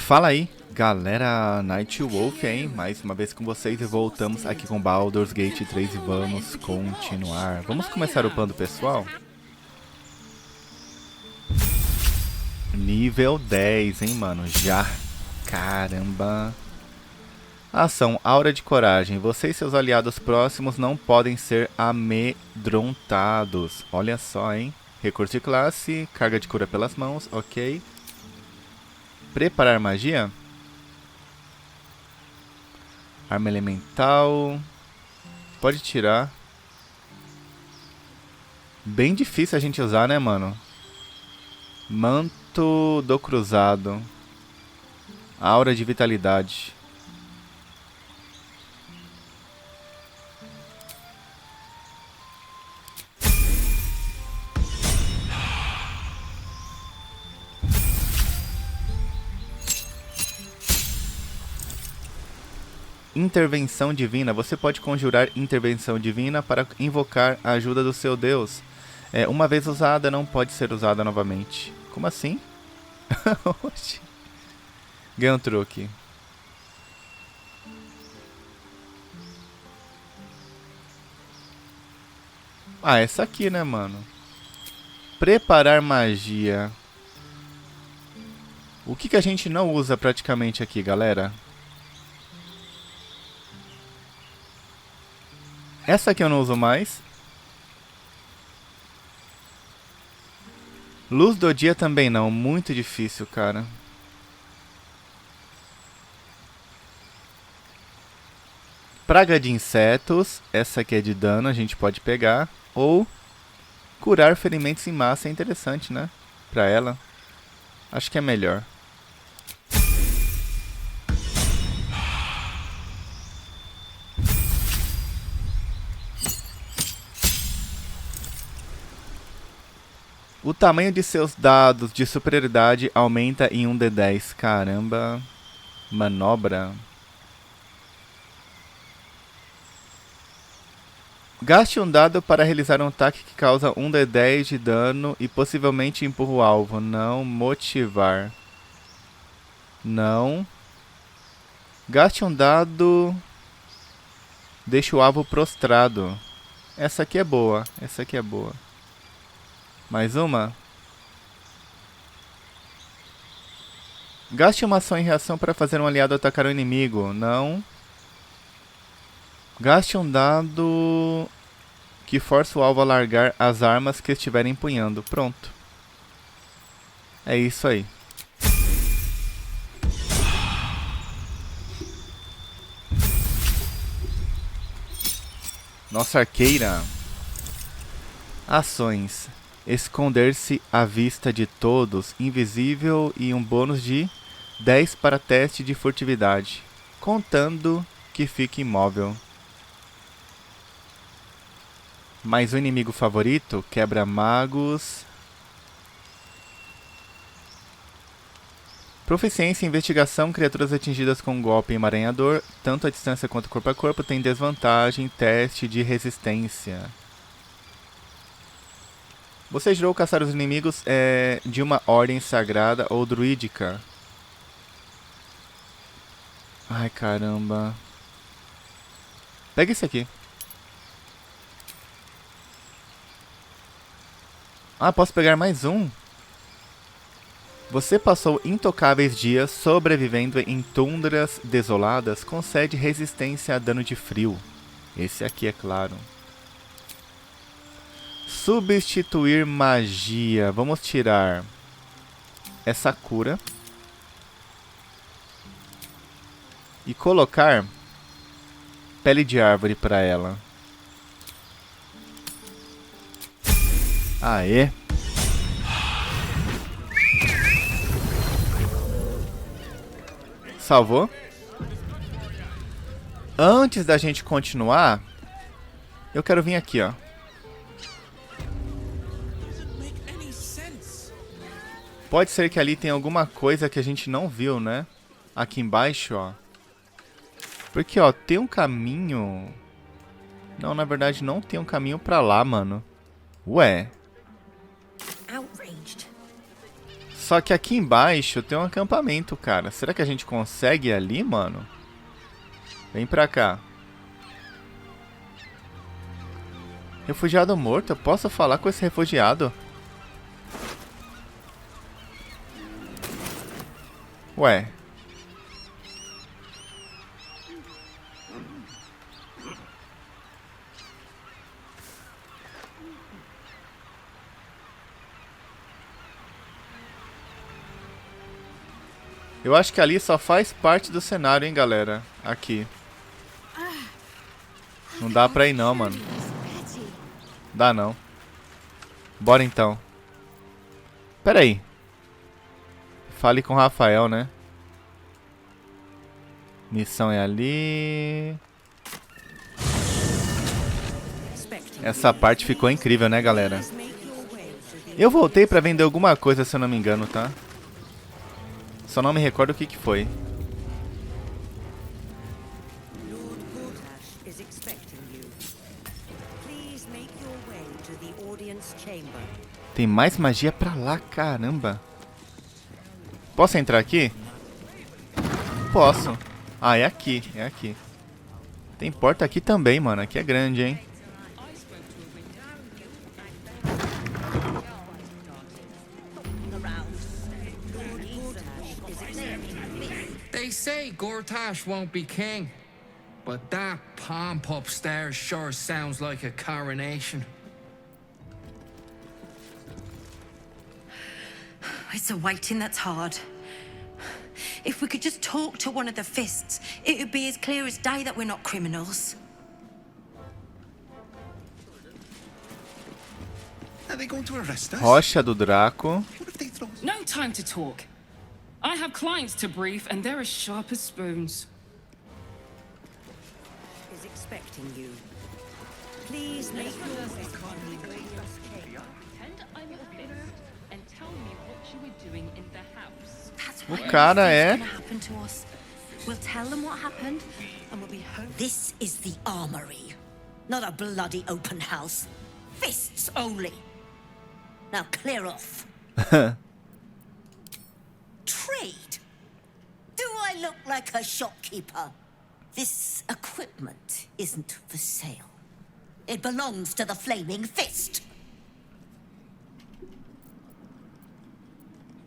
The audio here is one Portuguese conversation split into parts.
Fala aí, galera, Nightwolf, hein? Mais uma vez com vocês e voltamos aqui com Baldur's Gate 3 e vamos continuar. Vamos começar upando o pessoal? Nível 10, hein, mano? Já. Caramba. Ação, Aura de Coragem. Você e seus aliados próximos não podem ser amedrontados. Olha só, hein? Recurso de classe, carga de cura pelas mãos, ok. Preparar magia. Arma elemental. Pode tirar. Bem difícil a gente usar, né, mano? Manto do cruzado. Aura de vitalidade. Intervenção divina. Você pode conjurar intervenção divina para invocar a ajuda do seu deus. Uma vez usada, não pode ser usada novamente. Como assim? Oxi. Ganha um truque. Ah, essa aqui, né, mano? Preparar magia. O que a gente não usa praticamente aqui, galera? Essa aqui eu não uso mais. Luz do dia também não. Muito difícil, cara. Praga de insetos. Essa aqui é de dano, a gente pode pegar. Ou curar ferimentos em massa é interessante, né? Pra ela. Acho que é melhor. O tamanho de seus dados de superioridade aumenta em 1d10. Caramba. Manobra. Gaste um dado para realizar um ataque que causa 1d10 de dano e possivelmente empurra o alvo. Não. Motivar. Não. Gaste um dado. Deixa o alvo prostrado. Essa aqui é boa. Essa aqui é boa. Mais uma. Gaste uma ação em reação para fazer um aliado atacar o inimigo. Não. Gaste um dado que força o alvo a largar as armas que estiver empunhando. Pronto. É isso aí. Nossa arqueira. Ações. Esconder-se à vista de todos, invisível e um bônus de 10 para teste de furtividade, contando que fique imóvel. Mais um inimigo favorito, quebra magos. Proficiência em investigação, criaturas atingidas com um golpe emaranhador, tanto a distância quanto corpo a corpo, tem desvantagem, teste de resistência. Você jurou caçar os inimigos de uma ordem sagrada ou druídica. Ai, caramba. Pega esse aqui. Ah, posso pegar mais um? Você passou intocáveis dias sobrevivendo em tundras desoladas, concede resistência a dano de frio. Esse aqui, é claro. Substituir magia. Vamos tirar essa cura. E colocar pele de árvore para ela. Aê. Salvou. Antes da gente continuar, eu quero vir aqui, ó. Pode ser que ali tenha alguma coisa que a gente não viu, né? Aqui embaixo, ó. Porque, ó, tem um caminho... Não, na verdade não tem um caminho pra lá, mano. Ué. Só que aqui embaixo tem um acampamento, cara. Será que a gente consegue ir ali, mano? Vem pra cá. Refugiado morto? Eu posso falar com esse refugiado? Ué. Eu acho que ali só faz parte do cenário, hein, galera. Aqui. Não dá pra ir não, mano. Dá não. Bora então. Pera aí. Fale com o Rafael, né? Missão é ali. Essa parte ficou incrível, né, galera? Eu voltei pra vender alguma coisa, se eu não me engano, tá? Só não me recordo o que foi. Tem mais magia pra lá, caramba. Posso entrar aqui? Posso. Ah, é aqui, é aqui. Tem porta aqui também, mano. Aqui é grande, hein? They say Gortash won't be king, but that pomp upstairs sure sounds like a coronation. It's the waiting that's hard. If we could just talk to one of the fists, it would be as clear as day that we're not criminals. Are they going to arrest us? Rocha do Draco. What if they throw us? No time to talk. I have clients to brief, and they're as sharp as spoons. Is expecting you. Please make your Pretend I'm your bitter and tell me what you were doing in the house. That's O what cara gonna é... happen to us. We'll tell them what happened, and we'll be home. This is the armory, not a bloody open house. Fists only. Now clear off. Trade? Do I look like a shopkeeper? This equipment isn't for sale. It belongs to the Flaming Fist.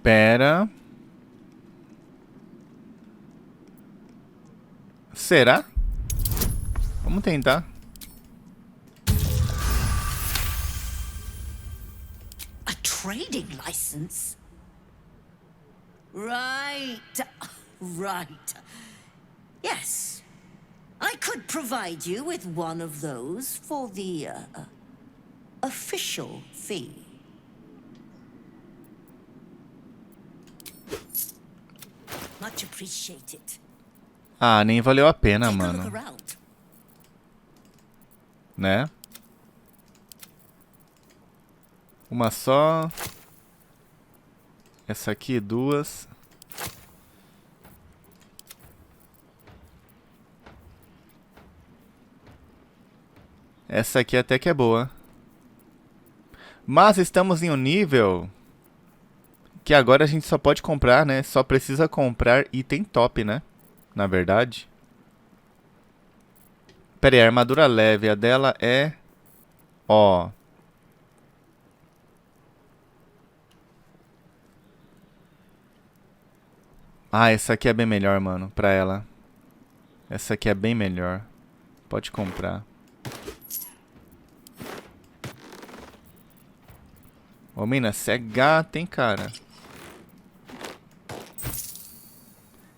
Pera. Será? Vamos tentar. A trading license? Right. Right. Yes. I could provide you with one of those for the official fee. Much appreciated. Ah, nem valeu a pena, Take a mano. look around. Né? Uma só. Essa aqui, duas. Essa aqui até que é boa. Mas estamos em um nível que agora a gente só pode comprar, né? Só precisa comprar item top, né? Na verdade. Pera aí, a armadura leve, a dela é... Ó. Ah, essa aqui é bem melhor, mano, pra ela. Essa aqui é bem melhor. Pode comprar. Ô, mina, você é gata, hein, cara.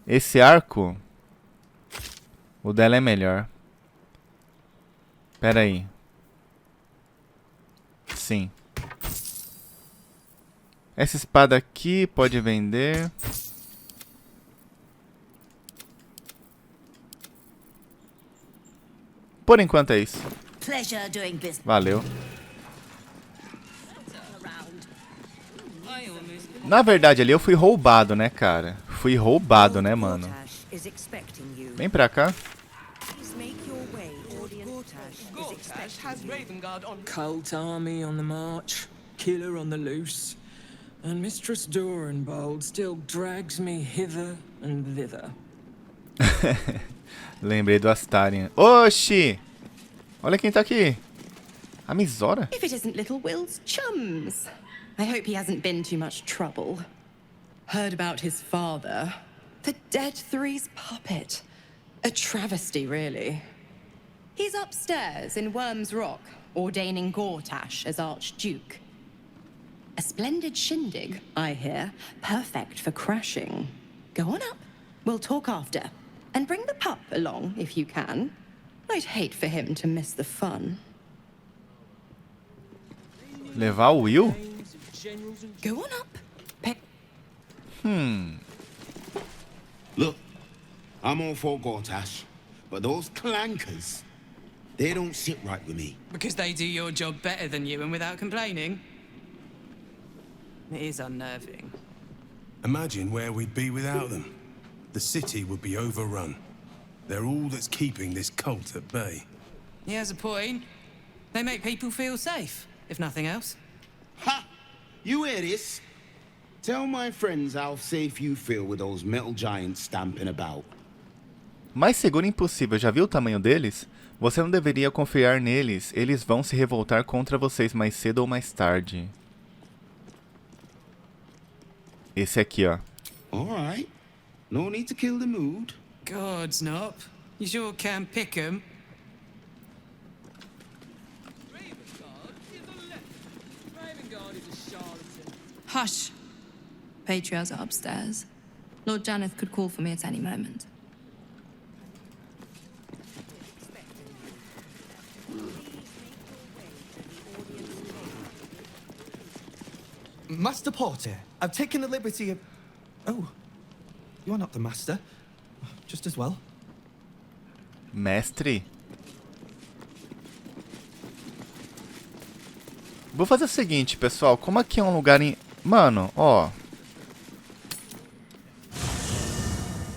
Esse arco... O dela é melhor. Pera aí. Sim. Essa espada aqui pode vender. Por enquanto é isso. Pleasure doing business. Valeu. I almost Na verdade ali eu fui roubado, né, cara? Fui roubado, né, mano? Vem pra cá. Cult army on the march, killer on the loose. And Mistress Dorenbold still drags me hither and thither. Lembrei do Astarion. Oxi! Olha quem tá aqui. A Mizora? If it isn't little Will's chums. I hope he hasn't been too much trouble. Heard about his father. The Dead Three's puppet. A travesty, really. He's upstairs in Worm's Rock, ordaining Gortash as Archduke. A splendid shindig, I hear. Perfect for crashing. Go on up. We'll talk after. And bring the pup along, if you can. I'd hate for him to miss the fun. Levar o Will? Go on up. Look, I'm all for Gortash, but those clankers, they don't sit right with me. Because they do your job better than you and without complaining? It is unnerving. Imagine where we'd be without them. The city would be overrun. They're all that's keeping this cult at bay. He has a point. They make people feel safe, if nothing else. Ha! You hear this? Tell my friends how safe you feel with those metal giants stamping about. Mais seguro impossível. Já viu o tamanho deles? Você não deveria confiar neles. Eles vão se revoltar contra vocês mais cedo ou mais tarde. Esse aqui, ó. Alright. No need to kill the mood. Gods, Nop. You sure can pick 'em. Hush. Patriarchs are upstairs. Lord Janeth could call for me at any moment. Master Porter, I've taken the liberty of... Oh, you're not the master. Just as well. Mestre? Vou fazer o seguinte, pessoal. Como aqui é um lugar em... Mano, ó.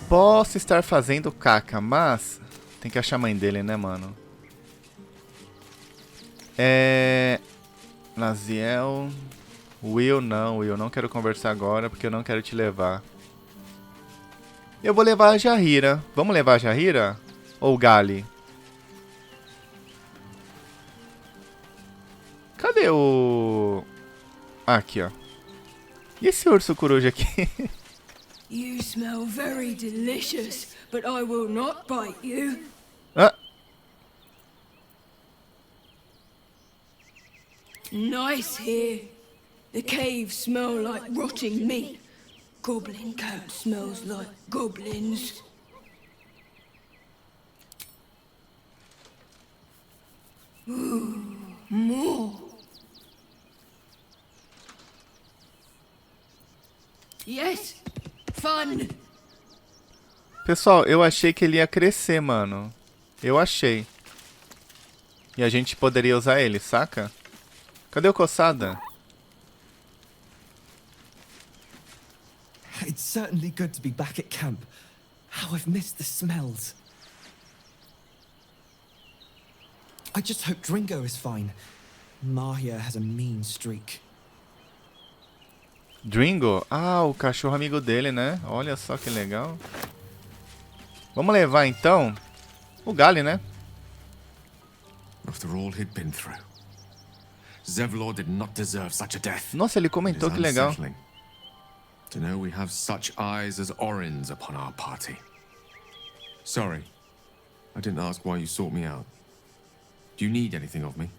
Posso estar fazendo caca, mas... Tem que achar a mãe dele, né, mano? Naziel... Will, não quero conversar agora porque eu não quero te levar. Eu vou levar a Jaheira. Vamos levar a Jaheira? Ou o Gali? Cadê o... Aqui, ó. E esse urso coruja aqui? You smell very delicious, but I will not bite you. Ah. Nice here. The caves smell like rotting meat. Goblin coat smells like goblins. Ooh, more. Yes, fun. Pessoal, eu achei que ele ia crescer, mano. Eu achei. E a gente poderia usar ele, saca? Cadê o coçada? It's certainly good to be back at camp. How I've missed the smells. I just hope Dringo is fine. Mahia has a mean streak. Dringo? Ah, o cachorro amigo dele, né? Olha só que legal. Vamos levar, então, o Gali, né? After all he'd been through, Zevlor did not deserve such a death. Nossa, ele comentou, que legal. To know we have such eyes as Orins upon our party. Sorry, I didn't ask why you sought me out. Do you need anything of me?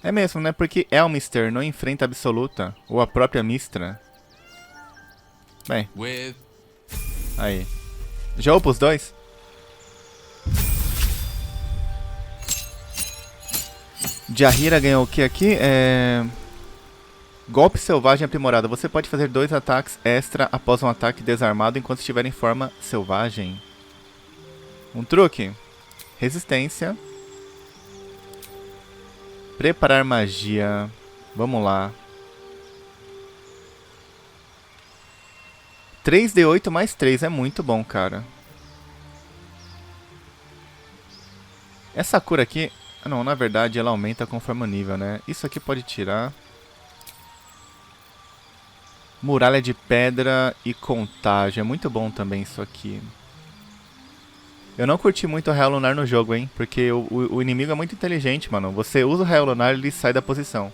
É mesmo, né? Porque Elminster não enfrenta a Absoluta, ou a própria Mistra. Bem. Aí. Já upa os dois? Jaheira ganhou o que aqui? Golpe selvagem aprimorado. Você pode fazer 2 ataques extra após um ataque desarmado enquanto estiver em forma selvagem. Um truque. Resistência. Preparar magia. Vamos lá. 3d8 mais 3 é muito bom, cara. Essa cura aqui... Não, na verdade ela aumenta conforme o nível, né? Isso aqui pode tirar. Muralha de pedra e contágio. É muito bom também isso aqui. Eu não curti muito o Raio Lunar no jogo, hein? Porque o inimigo é muito inteligente, mano. Você usa o Raio Lunar e ele sai da posição.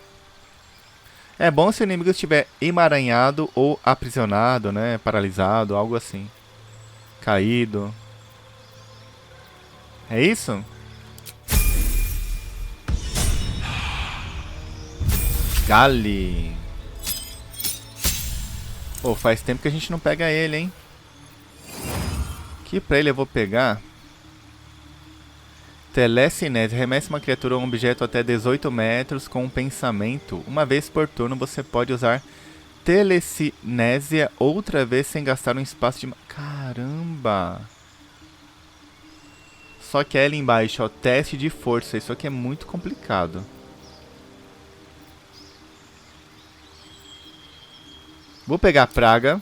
É bom se o inimigo estiver emaranhado ou aprisionado, né? Paralisado, algo assim. Caído. É isso? Gali. Pô, faz tempo que a gente não pega ele, hein? Que pra ele eu vou pegar... Telecinese. Remessa uma criatura ou um objeto até 18 metros com um pensamento. Uma vez por turno você pode usar telecinésia outra vez sem gastar um espaço de... Caramba! Só que é ali embaixo, ó. Teste de força. Isso aqui é muito complicado. Vou pegar a praga.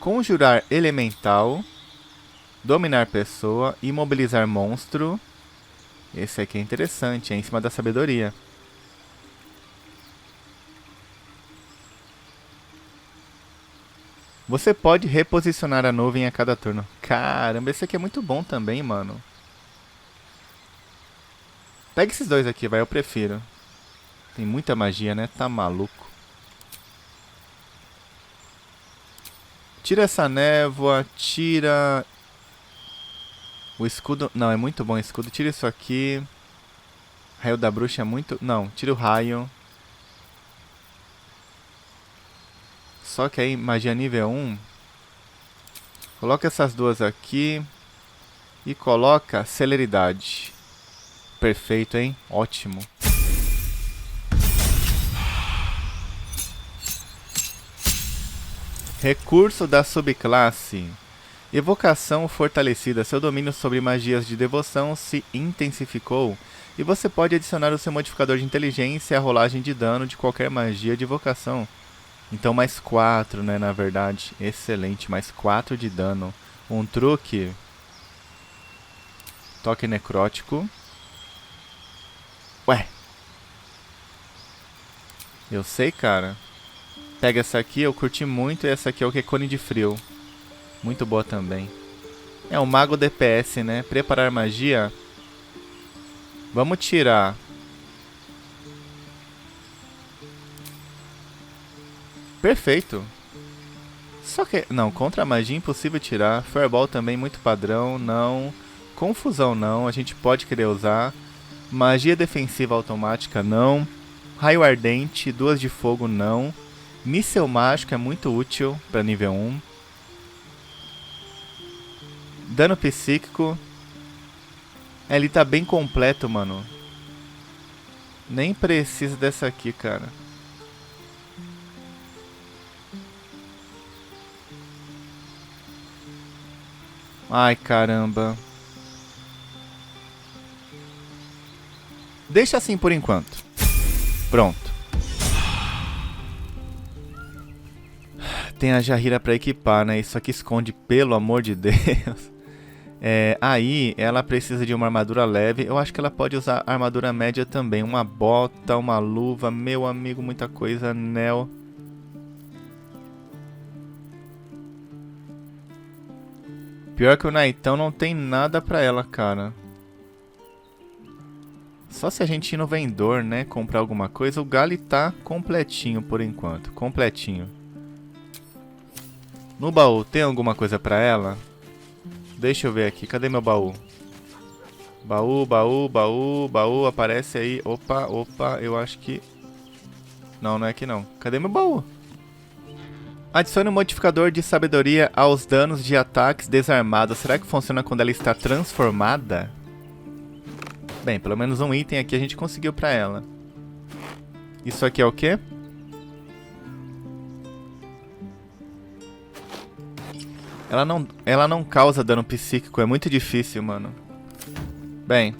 Conjurar elemental. Dominar pessoa. Imobilizar monstro. Esse aqui é interessante, é em cima da sabedoria. Você pode reposicionar a nuvem a cada turno. Caramba, esse aqui é muito bom também, mano. Pega esses dois aqui, vai, eu prefiro. Tem muita magia, né? Tá maluco. Tira essa névoa, tira... O escudo... Não, é muito bom o escudo. Tira isso aqui. Raio da bruxa é muito... Não, tira o raio. Só que aí, magia nível 1. Coloca essas duas aqui. E coloca celeridade. Perfeito, hein? Ótimo. Recurso da subclasse. Evocação fortalecida. Seu domínio sobre magias de devoção se intensificou. E você pode adicionar o seu modificador de inteligência à rolagem de dano de qualquer magia de evocação. Então mais 4, né, na verdade. Excelente, mais 4 de dano. Um truque. Toque necrótico. Ué. Eu sei, cara. Pega essa aqui, eu curti muito. E essa aqui é o que é cone de frio. Muito boa também. É o mago DPS, né? Preparar magia. Vamos tirar. Perfeito. Só que... Não, contra a magia impossível tirar. Fireball também muito padrão. Não. Confusão não. A gente pode querer usar. Magia defensiva automática não. Raio ardente. 2 de fogo não. Míssel mágico é muito útil para nível 1. Dano psíquico. Ele tá bem completo, mano. Nem precisa dessa aqui, cara. Ai, caramba. Deixa assim por enquanto. Pronto. Tem a Jaheira pra equipar, né? Isso aqui esconde, pelo amor de Deus. Aí, ela precisa de uma armadura leve. Eu acho que ela pode usar armadura média também. Uma bota, uma luva. Meu amigo, muita coisa. Anel. Pior que o Naitão não tem nada pra ela, cara. Só se a gente ir no vendedor, né? Comprar alguma coisa. O Gali tá completinho por enquanto. Completinho. No baú, tem alguma coisa pra ela? Deixa eu ver aqui. Cadê meu baú? Baú, baú, baú, baú. Aparece aí. Opa, opa. Eu acho que... Não, não é aqui não. Cadê meu baú? Adicione um modificador de sabedoria aos danos de ataques desarmados. Será que funciona quando ela está transformada? Bem, pelo menos um item aqui a gente conseguiu pra ela. Isso aqui é o quê? Ela não causa dano psíquico. É muito difícil, mano. Bem.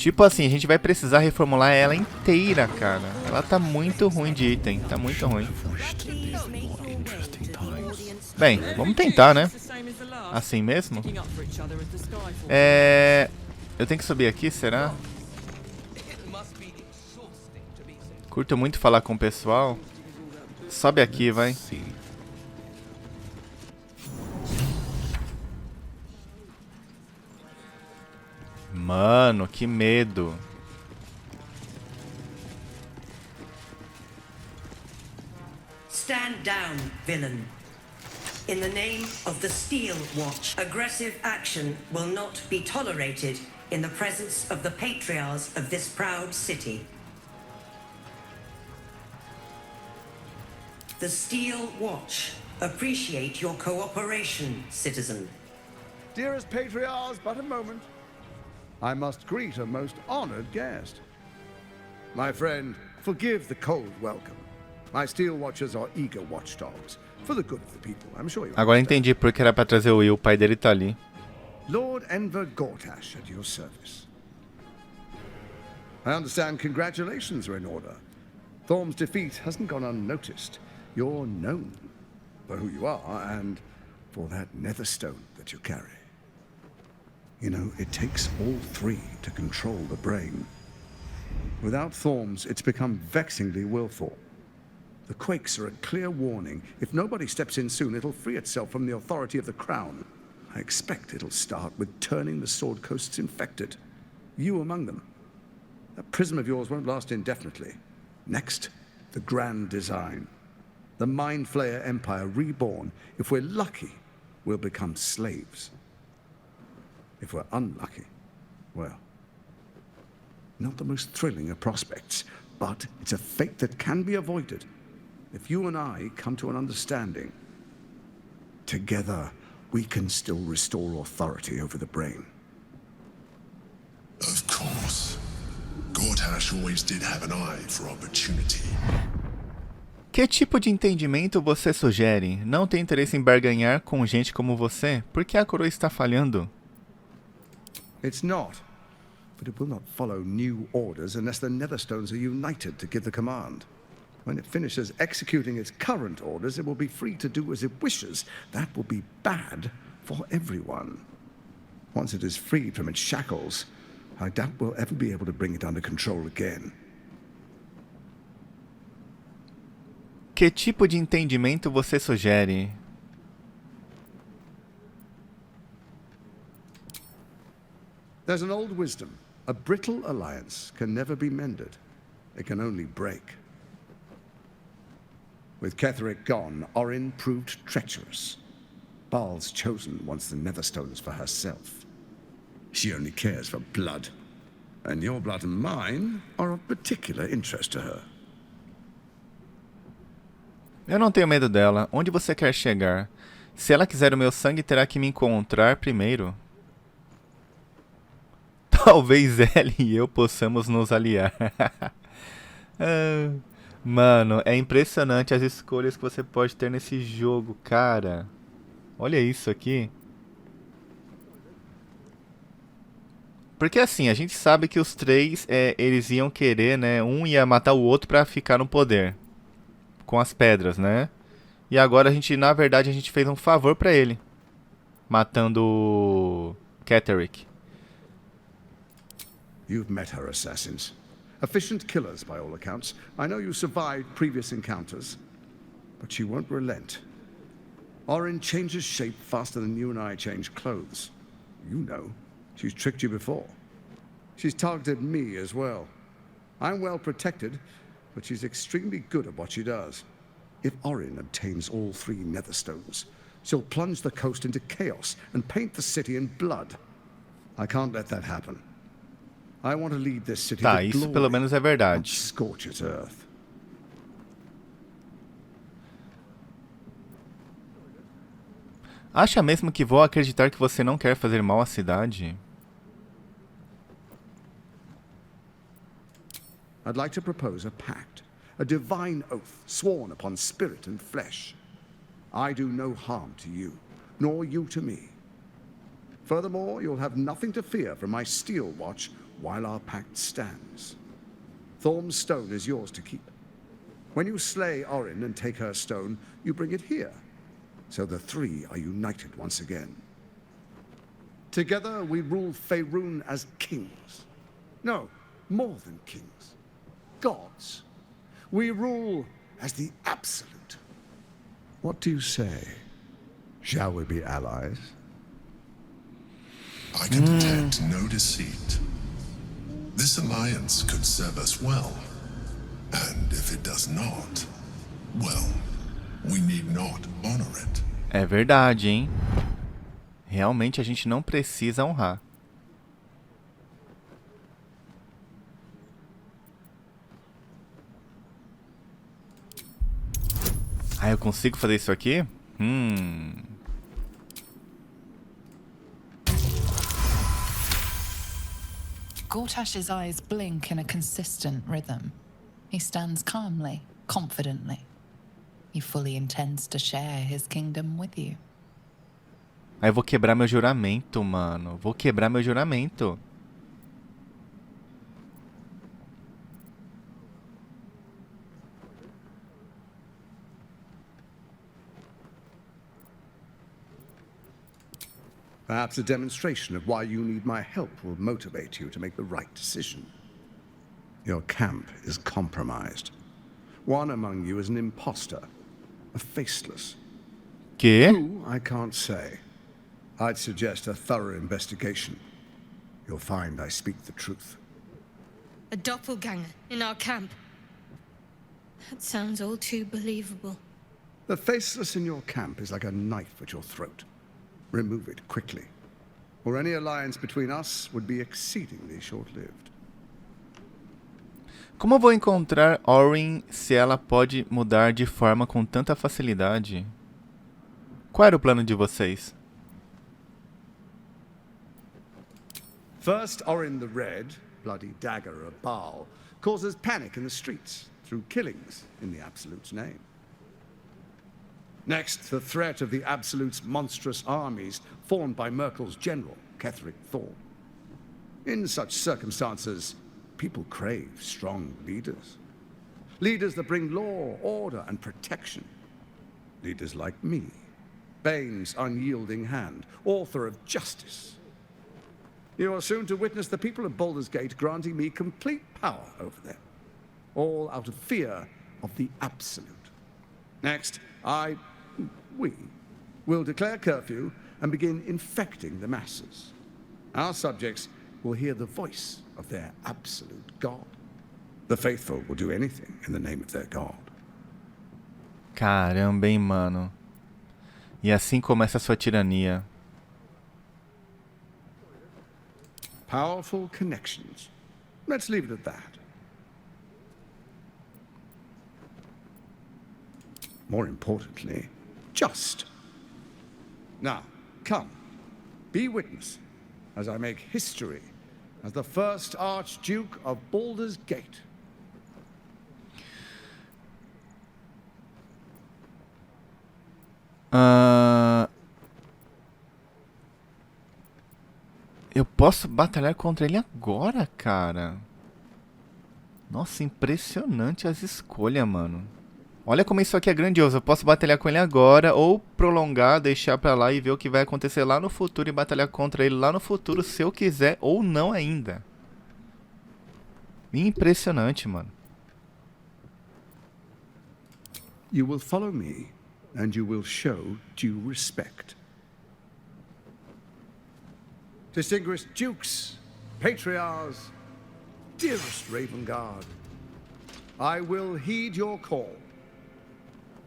Tipo assim, a gente vai precisar reformular ela inteira, cara. Ela tá muito ruim de item, tá muito ruim. Bem, vamos tentar, né? Assim mesmo? Eu tenho que subir aqui, será? Curto muito falar com o pessoal. Sobe aqui, vai. Mano, que medo. Stand down, villain. In the name of the Steel Watch, aggressive action will not be tolerated in the presence of the patriarchs of this proud city. The Steel Watch appreciate your cooperation, citizen. Dearest patriarchs, but a moment. I must greet a most honored guest. My friend, forgive the cold welcome. My Steel Watchers are eager watchdogs. For the good of the people, I'm sure you Agora understand. entendi porque era pra trazer o Will, o pai dele tá ali. Lord Enver Gortash at your service. I understand congratulations are in order. Thorm's defeat hasn't gone unnoticed. You're known for who you are and for that netherstone that you carry. You know, it takes all three to control the brain. Without Thorms, it's become vexingly willful. The quakes are a clear warning. If nobody steps in soon, it'll free itself from the authority of the Crown. I expect it'll start with turning the Sword Coasts infected. You among them. That prism of yours won't last indefinitely. Next, the Grand Design. The Mind Flayer Empire reborn. If we're lucky, we'll become slaves. If we're unlucky, well, not the most thrilling of prospects, but it's a fate that can be avoided if you and I come to an understanding. Together, we can still restore authority over the brain. Of course. Gortash always did have an eye for opportunity. Que tipo de entendimento você sugere? Não tem interesse em barganhar com gente como você? Por que a coroa está falhando? It's not, but it will not follow new orders unless the Netherstones are united to give the command. When it finishes executing its current orders, it will be free to do as it wishes. That will be bad for everyone. Once it is freed from its shackles, I doubt we'll ever be able to bring it under control again. Que tipo de entendimento você sugere? There's an old wisdom. A brittle alliance can never be mended. It can only break. With Ketheric gone, Orin proved treacherous. Baal's chosen wants the Netherstones for herself. She only cares for blood. And your blood and mine are of particular interest to her. Eu não tenho medo dela. Onde você quer chegar? Se ela quiser o meu sangue, terá que me encontrar primeiro. Talvez ela e eu possamos nos aliar. Mano, é impressionante as escolhas que você pode ter nesse jogo, cara. Olha isso aqui. Porque assim, a gente sabe que os três, eles iam querer, né? Um ia matar o outro pra ficar no poder. Com as pedras, né? E agora a gente, na verdade, a gente fez um favor pra ele. Matando o Ketheric. You've met her assassins. Efficient killers, by all accounts. I know you survived previous encounters. But she won't relent. Orin changes shape faster than you and I change clothes. You know. She's tricked you before. She's targeted me as well. I'm well protected, but she's extremely good at what she does. If Orin obtains all three Netherstones, she'll plunge the coast into chaos and paint the city in blood. I can't let that happen. I want to lead this city Tá, to isso glory, pelo menos é verdade. not scorch its earth. Acha mesmo que vou acreditar que você não quer fazer mal à cidade? I'd like to propose a pact, a divine oath sworn upon spirit and flesh. I do no harm to you, nor you to me. Furthermore, you'll have nothing to fear from my Steel Watch while our pact stands. Thorm's stone is yours to keep. When you slay Orin and take her stone, you bring it here, so the three are united once again. Together we rule Faerun as kings. No, more than kings. Gods. We rule as the Absolute. What do you say? Shall we be allies? I can detect no deceit. This alliance could serve us well. And if it does not, well, we need not honor it. É verdade, hein? Realmente a gente não precisa honrar. Ah, eu consigo fazer isso aqui? Gortash's eyes blink in a consistent rhythm. He stands calmly, confidently. He fully intends to share his kingdom with you. Aí eu vou quebrar meu juramento, mano. Vou quebrar meu juramento. Perhaps a demonstration of why you need my help will motivate you to make the right decision. Your camp is compromised. One among you is an imposter, a faceless. Que? Who, I can't say. I'd suggest a thorough investigation. You'll find I speak the truth. A doppelganger in our camp. That sounds all too believable. The faceless in your camp is like a knife at your throat. Remove it quickly, or any alliance between us would be exceedingly short-lived. Como eu vou encontrar Orin se ela pode mudar de forma com tanta facilidade? Qual era o plano de vocês? First, Orin the Red, bloody dagger of Baal, causes panic in the streets through killings in the Absolute's name. Next, the threat of the Absolute's monstrous armies formed by Merkel's general, Ketheric Thorm. In such circumstances, people crave strong leaders. Leaders that bring law, order, and protection. Leaders like me, Bane's unyielding hand, author of justice. You are soon to witness the people of Baldur's Gate granting me complete power over them, all out of fear of the Absolute. Next, we will declare curfew and begin infecting the masses. Our subjects will hear the voice of their absolute God. The faithful will do anything in the name of their God. Caramba, hein, mano. E assim começa a sua tirania. Powerful connections. Let's leave it at that. More importantly, just. Now, come, be witness as I make history as the first Archduke of Baldur's Gate. Eu posso batalhar contra ele agora, cara. Nossa, impressionante as escolhas, mano. Olha como isso aqui é grandioso. Eu posso batalhar com ele agora ou prolongar, deixar pra lá e ver o que vai acontecer lá no futuro e batalhar contra ele lá no futuro se eu quiser ou não ainda. Impressionante, mano. You will follow me and you will show due respect. Distinguished dukes, patriarchs, dearest Ravengard, I will heed your call.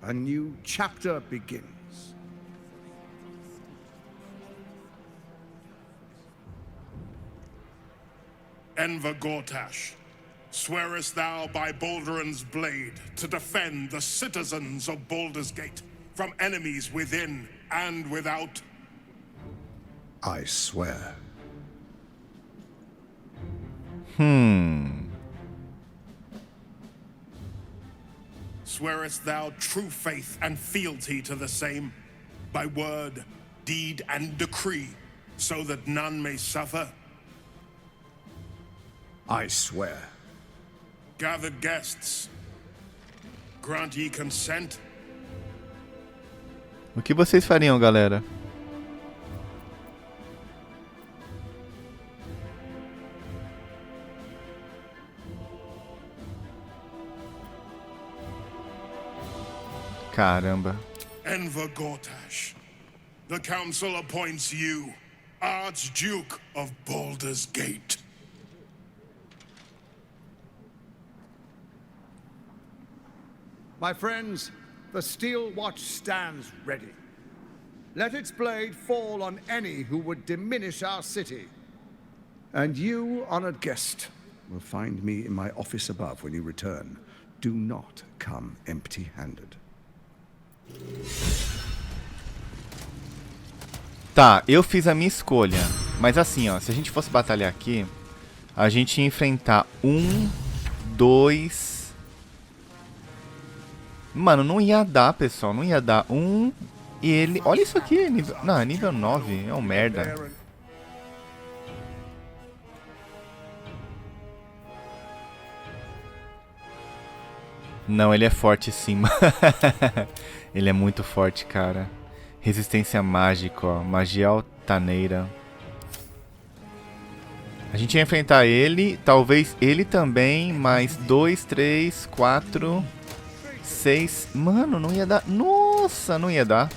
A new chapter begins. Enver Gortash, swearest thou by Balduran's blade to defend the citizens of Baldur's Gate from enemies within and without? I swear. Swearest thou true faith and fealty to the same, by word, deed, and decree, so that none may suffer? I swear. Gathered guests, grant ye consent? O que vocês fariam, galera? Caramba. Enver Gortash, the council appoints you Archduke of Baldur's Gate. My friends, the Steel Watch stands ready. Let its blade fall on any who would diminish our city. And you, honored guest, will find me in my office above when you return. Do not come empty-handed. Tá, eu fiz a minha escolha. Mas assim, ó, se a gente fosse batalhar aqui, a gente ia enfrentar 1, 2... Mano, não ia dar, pessoal. Não ia dar 1 e ele... Olha isso aqui, nível... Não, é nível 9. É um merda. Não, ele é forte sim. Ele é muito forte, cara. Resistência mágica, ó. Magia altaneira. A gente ia enfrentar ele. Talvez ele também. Mais 2, 3, 4... 6. Mano, não ia dar. Nossa, não ia dar.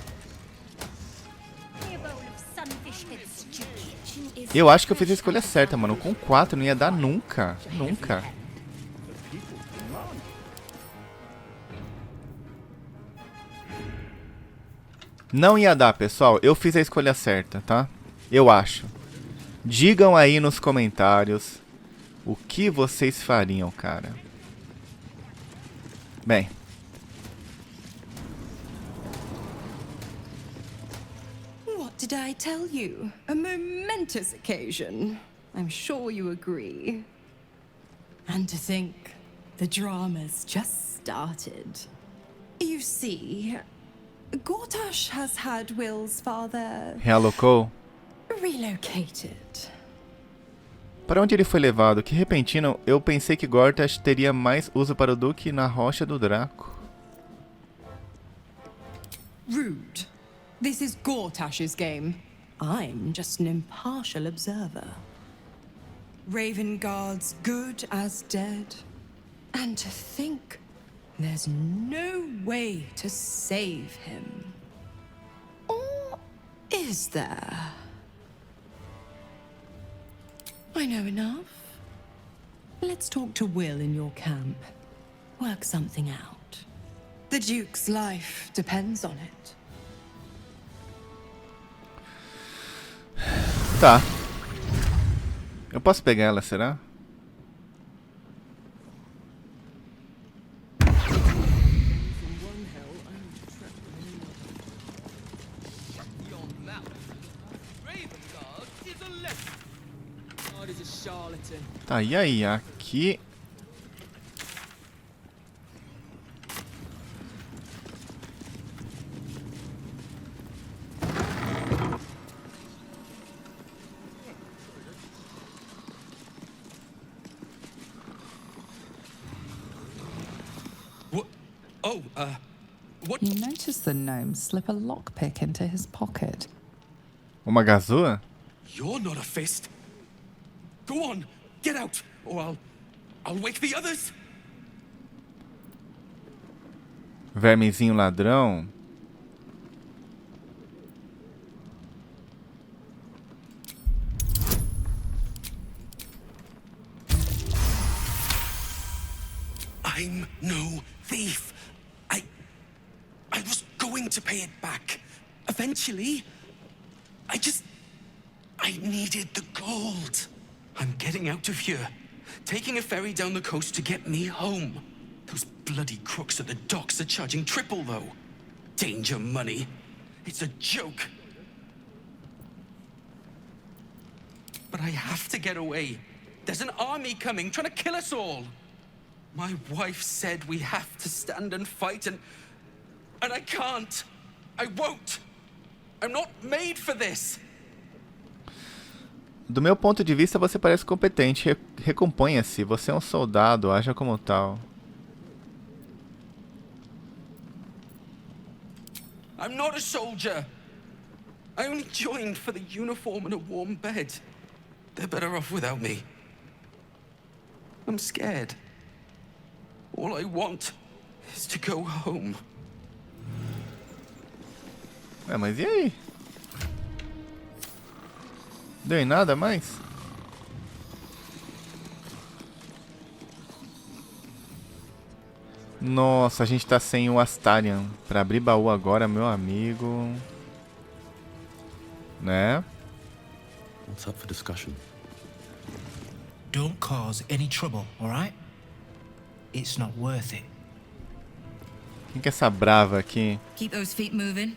Eu acho que eu fiz a escolha certa, mano. Com 4 não ia dar nunca. Nunca. Não ia dar, pessoal. Eu fiz a escolha certa, tá? Eu acho. Digam aí nos comentários o que vocês fariam, cara. Bem. What did I tell you? A momentous occasion. I'm sure you agree. And to think, the drama's just started. You see, Gortash has had Will's father Realocou? relocated. Para onde ele foi levado? Que repentino, eu pensei que Gortash teria mais uso para o Duque na Rocha do Draco. Rude. This is Gortash's game. I'm just an impartial observer. Ravengard's good as dead. And to think, there's no way to save him. Or is there? I know enough. Let's talk to Will in your camp. Work something out. The Duke's life depends on it. Tá. Eu posso pegar ela, será? Tá, e aí? Aqui... What? You notice the gnome slip a lockpick into his pocket. Uma gazua? You're not a fist. Go on, get out, or I'll wake the others. Vermezinho ladrão? I'm no thief. I was going to pay it back. Eventually. I needed the gold. I'm getting out of here. Taking a ferry down the coast to get me home. Those bloody crooks at the docks are charging triple, though. Danger money. It's a joke. But I have to get away. There's an army coming, trying to kill us all. My wife said we have to stand and fight, and I can't. I won't. I'm not made for this. Do meu ponto de vista, você parece competente. Recomponha-se. Você é um soldado, haja como tal. I'm not a soldier. I only joined for the uniform and a warm bed. They're better off without me. I'm scared. All I want is to go home. Mas e aí? Deu em nada mais? Nossa, a gente tá sem o Astarion. Pra abrir baú agora, meu amigo. Né? What's up for discussion? Don't cause any trouble, alright? It's not worth it. Quem que é essa brava aqui? Keep those feet moving.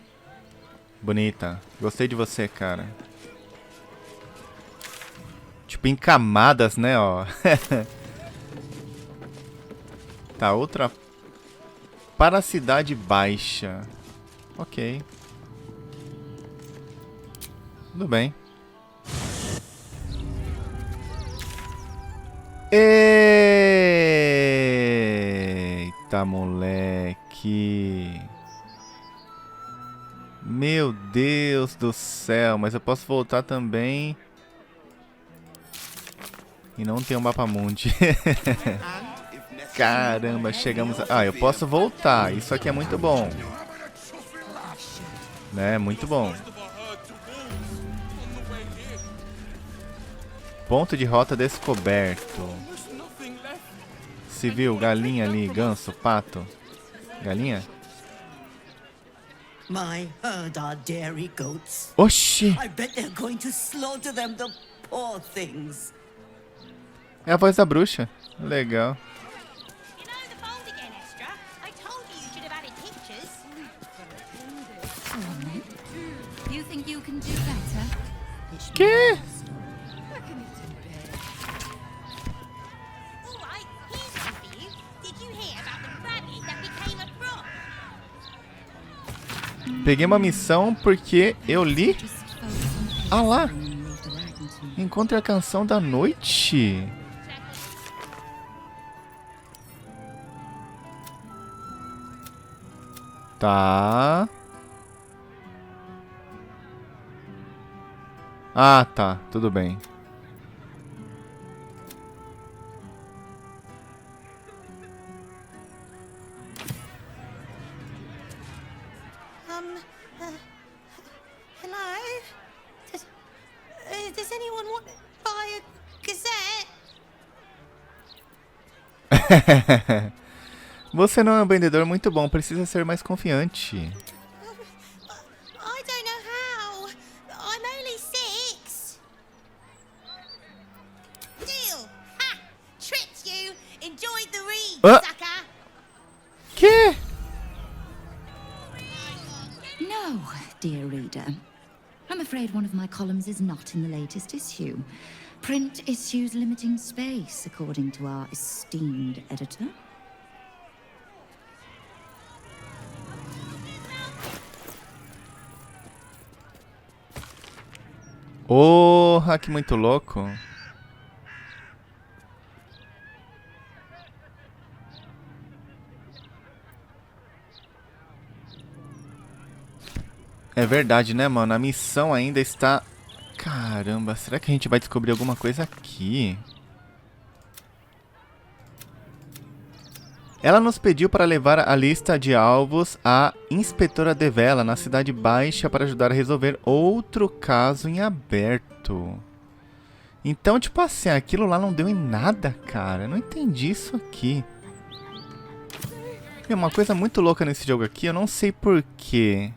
Bonita. Gostei de você, cara. Tipo, em camadas, né, ó. Tá, outra... Para a Cidade Baixa. Ok. Tudo bem. Eita, moleque. Meu Deus do céu. Mas eu posso voltar também... E não tem um mapa mundi. Caramba, chegamos... Ah, eu posso voltar. Isso aqui é muito bom. Né, muito bom. Ponto de rota descoberto. Se viu, galinha ali, ganso, pato. Galinha? My herd are dairy goats. Oxi! I bet they're going to slaughter them, the poor things. É a voz da bruxa. Legal. You think you can do better? Que? Peguei uma missão porque eu li. Ah lá! Encontre a canção da noite. Tá. Ah, tá. Tudo bem. Hello? Does anyone want to buy a gazette? Você não é um vendedor muito bom, precisa ser mais confiante. I don't know how. I'm only 6. Deal. Ha! Tricked you. Enjoyed the read, sucker. Que? No, dear reader. I'm afraid one of my columns is not in the latest issue. Print issues limiting space, according to our esteemed editor. Porra, que muito louco. É verdade, né, mano? A missão ainda está... Caramba, será que a gente vai descobrir alguma coisa aqui? Ela nos pediu para levar a lista de alvos à Inspetora de Vela na Cidade Baixa para ajudar a resolver outro caso em aberto. Então, tipo assim, aquilo lá não deu em nada, cara. Eu não entendi isso aqui. Tem uma coisa muito louca nesse jogo aqui, eu não sei porquê.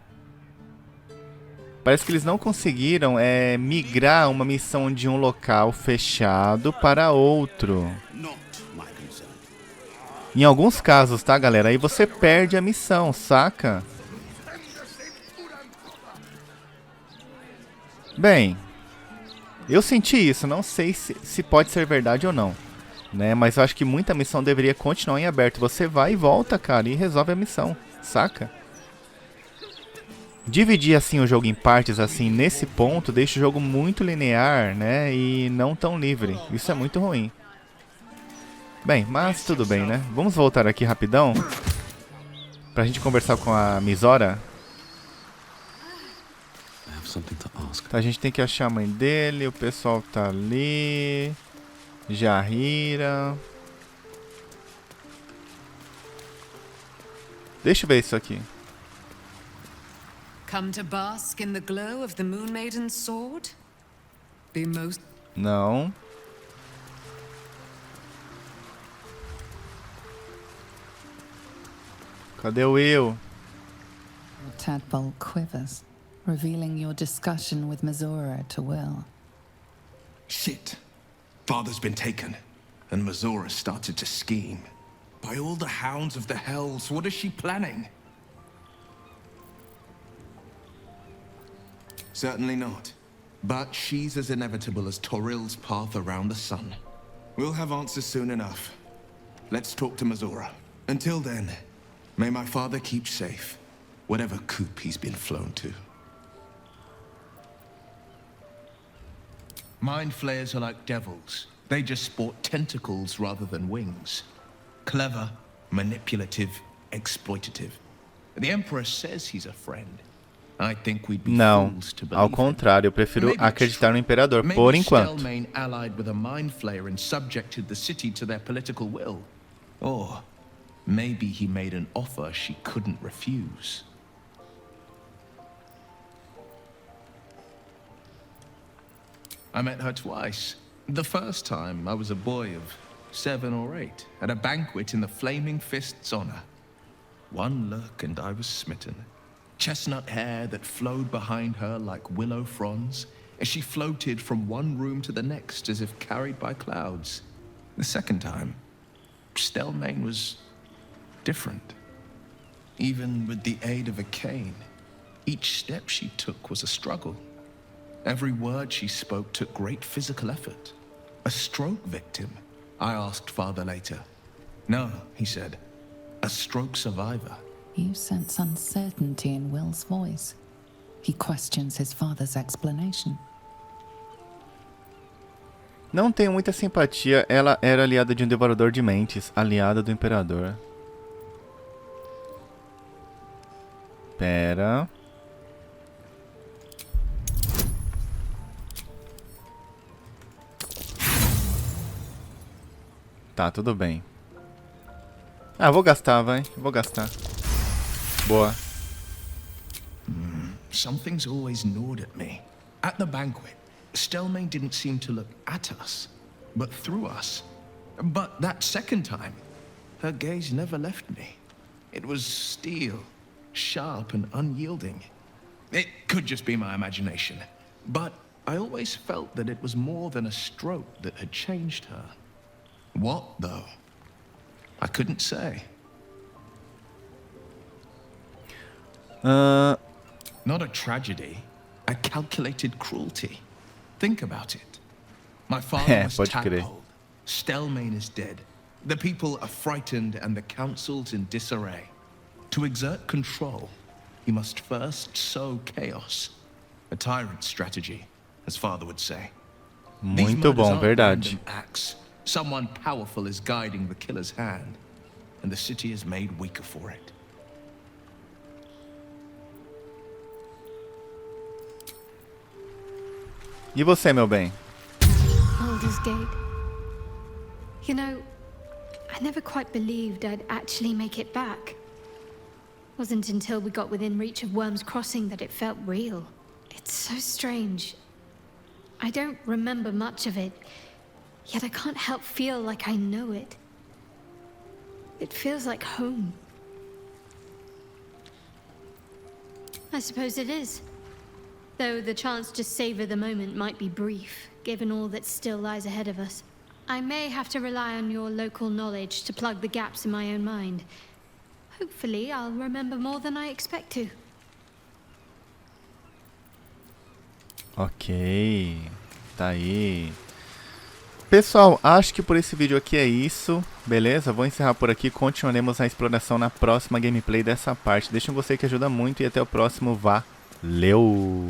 Parece que eles não conseguiram migrar uma missão de um local fechado para outro. Em alguns casos, tá, galera? Aí você perde a missão, saca? Bem, eu senti isso. Não sei se pode ser verdade ou não, né? Mas eu acho que muita missão deveria continuar em aberto. Você vai e volta, cara, e resolve a missão, saca? Dividir assim o jogo em partes assim nesse ponto deixa o jogo muito linear, né, e não tão livre. Isso é muito ruim. Bem, mas tudo bem, né? Vamos voltar aqui rapidão pra gente conversar com a Mizora. Tá, a gente tem que achar a mãe dele, o pessoal tá ali. Jahira. Deixa eu ver isso aqui. Come to bask in the glow of the Moon Maiden's sword? Be most... Não. Cadê o Will? The tadpole quivers, revealing your discussion with Mizora to Will. Shit. Father's been taken, and Mizora started to scheme. By all the hounds of the hells, what is she planning? Certainly not. But she's as inevitable as Torril's path around the sun. We'll have answers soon enough. Let's talk to Mizora. Until then, may my father keep safe, whatever coop he's been flown to. Mind flayers are like devils. They just sport tentacles rather than wings. Clever, manipulative, exploitative. The Emperor says he's a friend. I think we'd be fools to believe ao contrário, eu prefiro acreditar no Imperador, por enquanto. Maybe Stelmane allied with a mind flayer and subjected the city to their political will. Or maybe he made an offer she couldn't refuse. I met her twice. The first time, I was a boy of 7 or 8, at a banquet in the Flaming Fist's honor. One look and I was smitten. Chestnut hair that flowed behind her like willow fronds, as she floated from one room to the next as if carried by clouds. The second time, Stelmane was different. Even with the aid of a cane, each step she took was a struggle. Every word she spoke took great physical effort. A stroke victim? I asked Father later. No, he said. A stroke survivor. You sense uncertainty in Will's voice. He questions his father's explanation. Não tenho muita simpatia. Ela era aliada de um devorador de mentes, aliada do Imperador. Pera. Tá, tudo bem. Ah, vou gastar, vai. Vou gastar. Boa. Something's always gnawed at me. At the banquet, Stelmane didn't seem to look at us, but through us. But that second time, her gaze never left me. It was steel, sharp and unyielding. It could just be my imagination, but I always felt that it was more than a stroke that had changed her. What, though? I couldn't say. Not a tragedy, a calculated cruelty. Think about it. My father was tadpoled. Stelmane is dead. The people are frightened and the council's in disarray. To exert control, he must first sow chaos. A tyrant's strategy, as father would say. Muito bom, verdade. Acts. Someone powerful is guiding the killer's hand, and the city is made weaker for it. E você, meu bem? Baldur's Gate. You know, I never quite believed I'd actually make it back. Wasn't until we got within reach of Worm's Crossing that it felt real. It's so strange. I don't remember much of it, yet I can't help feel like I know it. It feels like home. I suppose it is. Though the chance to savor the moment might be brief, given all that still lies ahead of us. I may have to rely on your local knowledge to plug the gaps in my own mind. Hopefully, I'll remember more than I expect to. Ok. Tá aí. Pessoal, acho que por esse vídeo aqui é isso, beleza? Vou encerrar por aqui, continuaremos a exploração na próxima gameplay dessa parte. Deixa um gostei que ajuda muito e até o próximo. Valeu!